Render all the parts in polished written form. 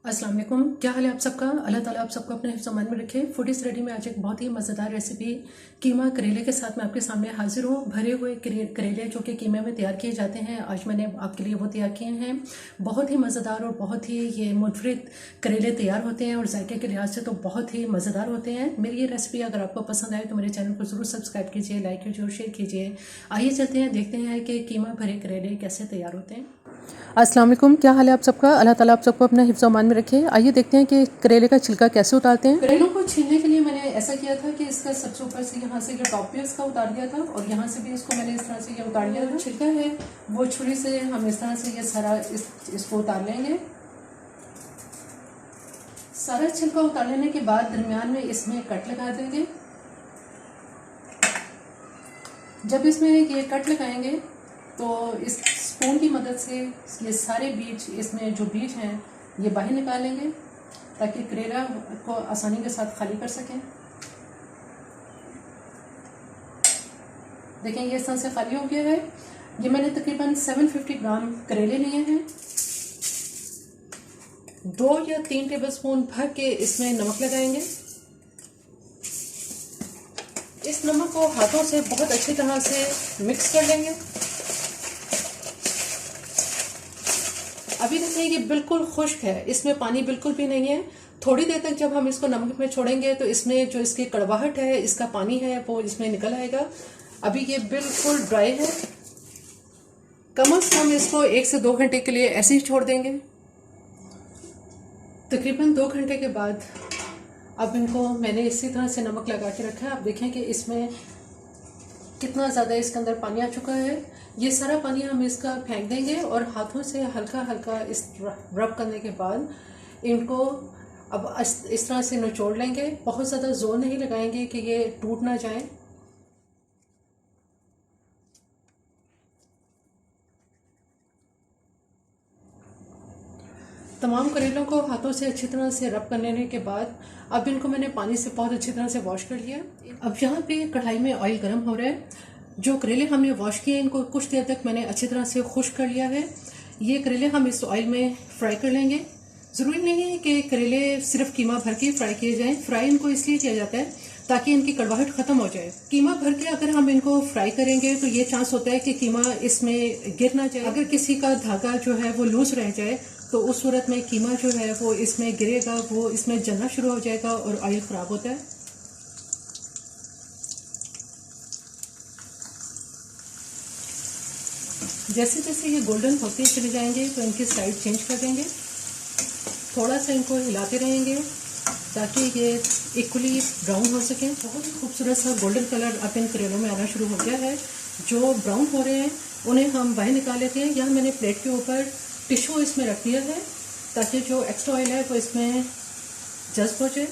अस्सलाम वालेकुम। क्या हाल है आप सबका? अल्लाह ताला आप सबको अपने हिफ्ज़-ओ-मान में रखे। फूडीज़ रेडी में आज एक बहुत ही मज़ेदार रेसिपी कीमा करेले के साथ मैं आपके सामने हाजिर हूँ। भरे हुए करेले जो कि कीमे में तैयार किए जाते हैं, आज मैंने आपके लिए वो तैयार किए हैं। बहुत ही मज़ेदार और बहुत ही ये मुनफरिद करेले तैयार होते हैं और जायके के लिहाज से तो बहुत ही मज़ेदार होते हैं। मेरी ये रेसिपी अगर आपको पसंद आए तो मेरे चैनल को ज़रूर सब्सक्राइब कीजिए, लाइक कीजिए और शेयर कीजिए। आइए चलते हैं, देखते हैं कि कीमा भरे करेले कैसे तैयार होते हैं। अस्सलाम वालेकुम। क्या हाल है आप सबका? अल्लाह ताला आप सबको अपना हिफ्ज़-ओ-मान में रखे। आइए देखते हैं कि करेले का छिलका कैसे उतारते हैं। करेलों को छीलने के लिए मैंने ऐसा किया था कि इसका सबसे ऊपर से यहाँ से जो टॉप पे इसका उतार दिया था और यहाँ से भी इसको मैंने इस तरह से ये उतार दिया था। छिलका है वो छुरी से हम इस तरह से ये सारा इसको उतार लेंगे। सारा छिलका उतार लेने के बाद दरमियान में इसमें कट लगा देंगे। जब इसमें ये कट लगाएंगे तो इस स्पून की मदद से ये सारे बीज, इसमें जो बीज हैं ये बाहर निकालेंगे ताकि करेला को आसानी के साथ खाली कर सकें। देखें ये इस तरह से खाली हो गया है। ये मैंने तकरीबन 750 ग्राम करेले लिए हैं। 2 या 3 टेबलस्पून भर के इसमें नमक लगाएंगे। इस नमक को हाथों से बहुत अच्छी तरह से मिक्स कर लेंगे। अभी देखिए ये बिल्कुल खुश्क है, इसमें पानी बिल्कुल भी नहीं है। थोड़ी देर तक जब हम इसको नमक में छोड़ेंगे तो इसमें जो इसकी कड़वाहट है, इसका पानी है, वो इसमें निकल आएगा। अभी ये बिल्कुल ड्राई है। कम से कम इसको 1 से 2 घंटे के लिए ऐसे ही छोड़ देंगे। तकरीबन 2 घंटे के बाद अब इनको मैंने इसी तरह से नमक लगा के रखा है। आप देखें कि इसमें कितना ज़्यादा इसके अंदर पानी आ चुका है। ये सारा पानी हम इसका फेंक देंगे और हाथों से हल्का हल्का इस रब करने के बाद इनको अब इस तरह से निचोड़ लेंगे। बहुत ज़्यादा जोर नहीं लगाएंगे कि ये टूट ना जाए। तमाम करेलों को हाथों से अच्छी तरह से रब कर लेने के बाद अब इनको मैंने पानी से बहुत अच्छी तरह से वॉश कर लिया। अब यहाँ पे कढ़ाई में ऑयल गर्म हो रहा है। जो करेले हमने वॉश किए इनको कुछ देर तक मैंने अच्छी तरह से खुश्क कर लिया है। ये करेले हम इस ऑयल में फ्राई कर लेंगे। ज़रूरी नहीं है कि करेले सिर्फ कीमा भर के फ्राई किए जाएं। फ्राई इनको इसलिए किया जाता है ताकि इनकी कड़वाहट ख़त्म हो जाए। कीमा भर के अगर हम इनको फ्राई करेंगे तो ये चांस होता है कि कीमा इसमें गिर ना जाए। अगर किसी का धागा जो है वो लूज रह जाए तो उस सूरत में कीमा जो है वो इसमें गिरेगा, वो इसमें जलना शुरू हो जाएगा और ऑयल ख़राब होता है। जैसे जैसे ये गोल्डन होते चले जाएंगे तो इनकी साइड चेंज कर देंगे। थोड़ा सा इनको हिलाते रहेंगे ताकि ये इक्वली ब्राउन हो सके। बहुत ही खूबसूरत सा गोल्डन कलर अब इन करेलों में आना शुरू हो गया है। जो ब्राउन हो रहे हैं उन्हें हम बाहर निकाल लेते हैं। यहाँ मैंने प्लेट के ऊपर टिश्यू इसमें रख दिया है ताकि जो एक्स्ट्रा ऑयल है वो इसमें जज्ब हो जाए।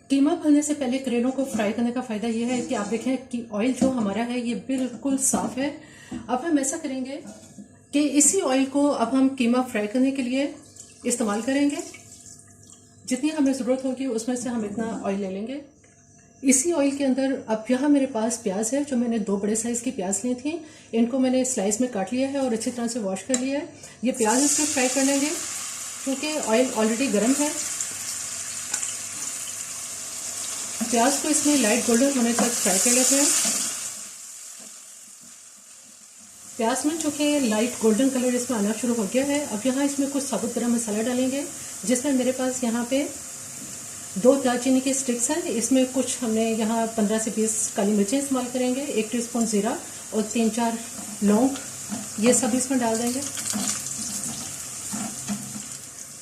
कीमा भरने से पहले करेलों को फ्राई करने का फ़ायदा यह है कि आप देखें कि ऑयल जो हमारा है ये बिल्कुल साफ़ है। अब हम ऐसा करेंगे कि इसी ऑयल को अब हम कीमा फ्राई करने के लिए इस्तेमाल करेंगे। जितनी हमें ज़रूरत होगी उसमें से हम इतना ऑयल ले लेंगे। इसी ऑयल के अंदर अब यहाँ मेरे पास प्याज है, जो मैंने 2 बड़े साइज़ की प्याज ली थी। इनको मैंने स्लाइस में काट लिया है और अच्छी तरह से वॉश कर लिया है। ये प्याज इसमें फ्राई कर लेंगे क्योंकि ऑयल ऑलरेडी गर्म है। प्याज को इसमें लाइट गोल्डन होने तक फ्राई कर लेते हैं। प्याज में चूँकि लाइट गोल्डन कलर इसमें आना शुरू हो गया है, अब यहाँ इसमें कुछ साबुत गरम मसाला डालेंगे, जिसमें मेरे पास यहाँ पे 2 दालचीनी के स्टिक्स हैं। इसमें कुछ हमने यहाँ 15 से 20 काली मिर्चें इस्तेमाल करेंगे, 1 टीस्पून ज़ीरा और 3-4 लौंग, ये सब इसमें डाल देंगे।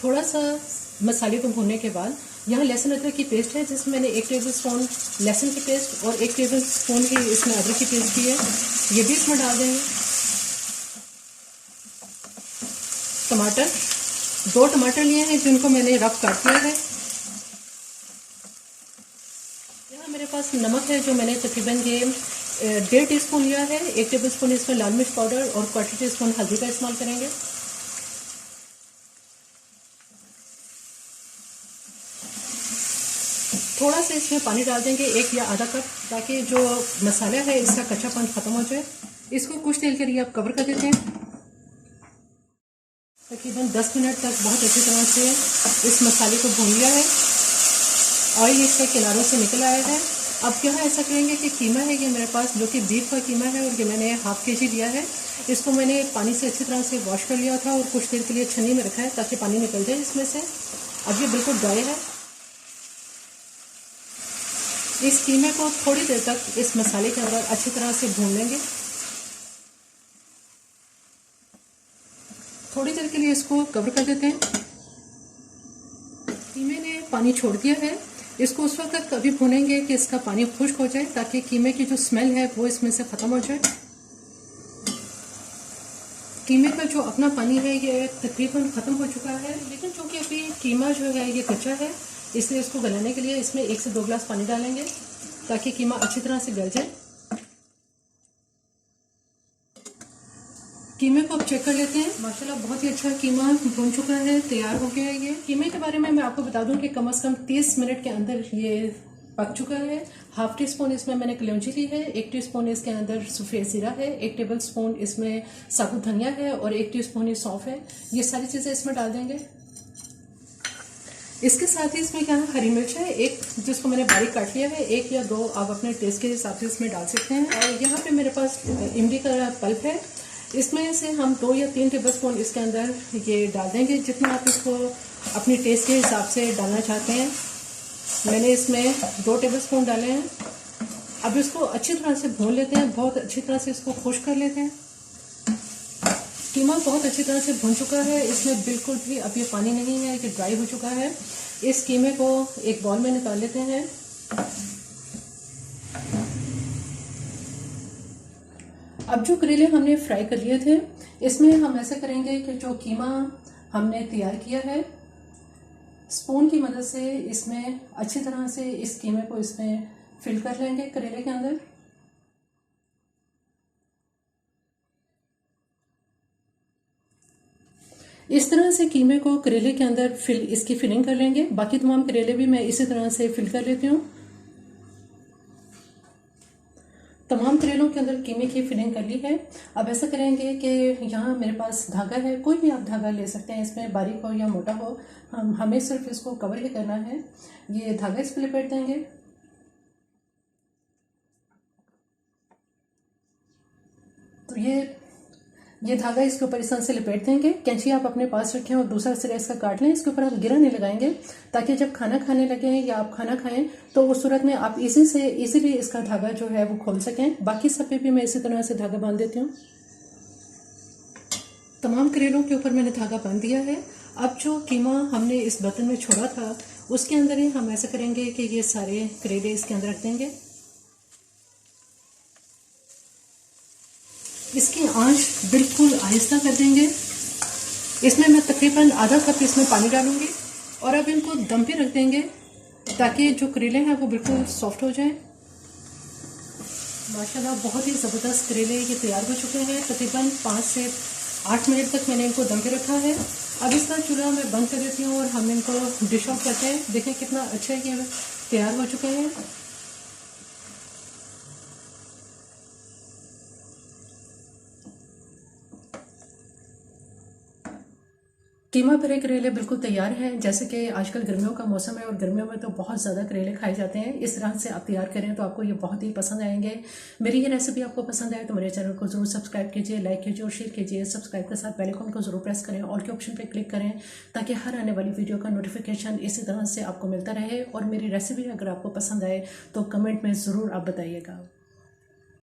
थोड़ा सा मसाले को भूनने के बाद यहाँ लहसुन अदरक की पेस्ट है, जिसमें मैंने 1 टेबलस्पून लहसुन की पेस्ट और 1 टेबलस्पून ही इसमें अदरक की पेस्ट की है, ये भी इसमें डाल देंगे। टमाटर, 2 टमाटर लिए हैं जिनको मैंने रफ काट लिया है। यहाँ मेरे पास नमक है जो मैंने तकरीबन ये 1.5 टीस्पून लिया है। 1 टेबलस्पून इसमें लाल मिर्च पाउडर और 1/4 टीस्पून हल्दी का इस्तेमाल करेंगे। थोड़ा सा इसमें पानी डाल देंगे, 1 या आधा कप, ताकि जो मसाला है इसका कच्चापन ख़त्म हो जाए। इसको कुछ देर के लिए आप कवर कर देते हैं। तकरीबन 10 मिनट तक बहुत अच्छी तरह से इस मसाले को भून लिया है। ऑयल इसके किनारों से निकल आया है। अब यहाँ ऐसा करेंगे कि कीमा है ये मेरे पास, जो कि बीफ का कीमा है, और ये मैंने ½ kg लिया है। इसको मैंने पानी से अच्छी तरह से वॉश कर लिया था और कुछ देर के लिए छन्नी में रखा है ताकि पानी निकल जाए इसमें से। अब ये बिल्कुल ड्राई है। इस कीमे को थोड़ी देर तक इस मसाले के अंदर अच्छी तरह से भून लेंगे। थोड़ी देर के लिए इसको कवर कर देते हैं। कीमे ने पानी छोड़ दिया है। इसको उस वक्त तक अभी भूनेंगे कि इसका पानी खुश्क हो जाए, ताकि कीमे की जो स्मेल है वो इसमें से ख़त्म हो जाए। कीमे का जो अपना पानी है ये तकरीबन ख़त्म हो चुका है, लेकिन चूँकि अभी कीमा जो है ये कच्चा है, इसलिए इसको गलाने के लिए इसमें 1 से 2 गिलास पानी डालेंगे ताकि कीमा अच्छी तरह से गल जाए। कीमे को अब चेक कर लेते हैं। माशाल्लाह बहुत ही अच्छा कीमा भून चुका है, तैयार हो गया है ये। कीमे के बारे में मैं आपको बता दूं कि कम से कम 30 मिनट के अंदर ये पक चुका है। ½ टीस्पून इसमें मैंने कलौंजी ली है, 1 टीस्पून इसके अंदर सफ़ेद ज़ीरा है, 1 टेबलस्पून इसमें साबुत धनिया है और 1 टीस्पून ही सौंफ है। ये सारी चीज़ें इसमें डाल देंगे। इसके साथ ही इसमें क्या है, हरी मिर्च है 1, जिसको मैंने बारीक काट लिया है। 1 या 2 आप अपने टेस्ट के हिसाब से इसमें डाल सकते हैं। और यहाँ पे मेरे पास इमली का पल्प है, इसमें से हम 2 या 3 टेबलस्पून इसके अंदर ये डाल देंगे, जितना आप इसको अपनी टेस्ट के हिसाब से डालना चाहते हैं। मैंने इसमें 2 टेबलस्पून डाले हैं। अब इसको अच्छी तरह से भून लेते हैं, बहुत अच्छी तरह से इसको खुश्क कर लेते हैं। कीमा बहुत अच्छी तरह से भुन चुका है, इसमें बिल्कुल भी अब ये पानी नहीं है, ये ड्राई हो चुका है। इस कीमे को एक बाउल में निकाल लेते हैं। अब जो करेले हमने फ्राई कर लिए थे, इसमें हम ऐसे करेंगे कि जो कीमा हमने तैयार किया है, स्पून की मदद से इसमें अच्छी तरह से इस कीमे को इसमें फिल कर लेंगे करेले के अंदर। इस तरह से कीमे को करेले के अंदर इसकी फिलिंग कर लेंगे। बाकी तमाम करेले भी मैं इसी तरह से फिल कर लेती हूँ। तमाम करेलों के अंदर कीमे की फिलिंग कर ली है। अब ऐसा करेंगे कि यहाँ मेरे पास धागा है, कोई भी आप धागा ले सकते हैं, इसमें बारीक हो या मोटा हो, हमें सिर्फ इसको कवर ही करना है। ये धागा इस पर लपेट देंगे। तो ये धागा इसके ऊपर इस तरह से लपेट देंगे। कैंची आप अपने पास रखें और दूसरा सिरा इसका काट लें। इसके ऊपर आप गिरा नहीं लगाएंगे, ताकि जब खाना खाने लगे या आप खाना खाएं तो उस सूरत में आप इजीली इसका धागा जो है वो खोल सकें। बाकी सब पे भी मैं इसी तरह से धागा बांध देती हूँ। तमाम करेलों के ऊपर मैंने धागा बांध दिया है। अब जो कीमा हमने इस बर्तन में छोड़ा था, उसके अंदर ही हम ऐसा करेंगे कि ये सारे करेले इसके अंदर रख देंगे। इसकी आंच बिल्कुल आहिस्ता कर देंगे। इसमें मैं तकरीबन आधा कप इसमें पानी डालूंगी और अब इनको दम पे रख देंगे, ताकि जो करेले हैं वो बिल्कुल सॉफ्ट हो जाएं। माशाल्लाह बहुत ही ज़बरदस्त करेले ये तैयार हो चुके हैं। तकरीबन 5 से 8 मिनट तक मैंने इनको दम पे रखा है। अब इसका चूल्हा मैं बंद कर देती हूँ और हम इनको डिश ऑफ करते हैं। देखें कितना अच्छा ये तैयार हो चुके हैं। कीमा भरे करेले बिल्कुल तैयार हैं। जैसे कि आजकल गर्मियों का मौसम है और गर्मियों में तो बहुत ज़्यादा करेले खाए जाते हैं। इस तरह से आप तैयार करें तो आपको ये बहुत ही पसंद आएंगे। मेरी ये रेसिपी आपको पसंद आए तो मेरे चैनल को ज़रूर सब्सक्राइब कीजिए, लाइक कीजिए और शेयर कीजिए। सब्सक्राइब के साथ बेल आइकन को ज़रूर प्रेस करें, ऑल के ऑप्शन पर क्लिक करें, ताकि हर आने वाली वीडियो का नोटिफिकेशन इसी तरह से आपको मिलता रहे। और मेरी रेसिपी अगर आपको पसंद आए तो कमेंट में ज़रूर आप बताइएगा।